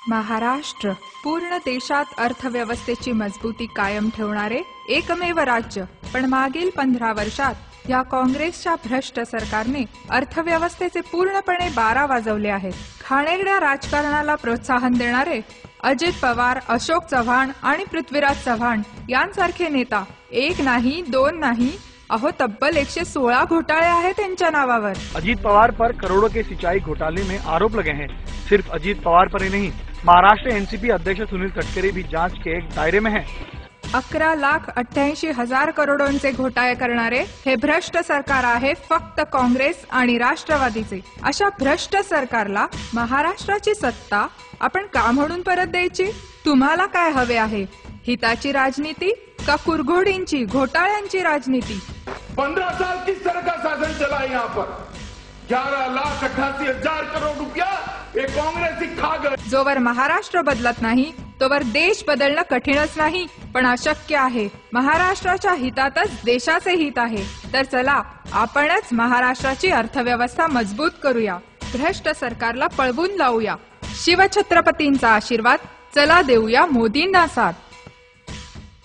महाराष्ट्र पूर्ण देशात अर्थव्यवस्थेची मजबूती कायम ठेवणारे एकमेव राज्य. पण मागील 15 वर्षात या काँग्रेसच्या भ्रष्ट सरकारने अर्थव्यवस्थेचे पूर्णपणे 12 वाजवले आहेत. घाणेरड्या राजकारणाला प्रोत्साहन देणारे अजित पवार, अशोक चव्हाण आणि पृथ्वीराज चव्हाण यांसारखे नेता एक नाही, दोन नहीं, अहो तब्बल 116 घोटाळे आहेत त्यांच्या नावावर. अजीत पवार पर करोड़ों के सिंचाई घोटाले में आरोप लगे हैं. सिर्फ अजीत पवार पर ही नहीं, महाराष्ट्र एनसीपी अध्यक्ष सुनील तटकरे भी जांच के एक दायरे में हैं. 11,88,000 करोडोंचे घोटाळे करणारे हे भ्रष्ट सरकार आहे फक्त काँग्रेस आणि राष्ट्रवादीचे. अशा भ्रष्ट सरकारला महाराष्ट्राची सत्ता आपण का म्हणून परत द्यायची? तुम्हाला काय हवे आहे? हिताची राजनीती का कुरघोडींची, घोटाळ्यांची राजनीती? 15 साल किस तरह का शासन चला है यहाँ पर? 11,88,000 करोड़ रुपया ये कांग्रेस ही खा गए. जोवर महाराष्ट्र बदलत नाही तोवर देश बदलणं कठीणच नाही, पण अशक्य आहे. महाराष्ट्राच्या हितातच देशाचे हित आहे. तर चला आपणच महाराष्ट्राची अर्थव्यवस्था मजबूत करूया, भ्रष्ट सरकारला पळवून लावूया. शिवछत्रपतींचा आशीर्वाद, चला देऊया मोदींना साथ.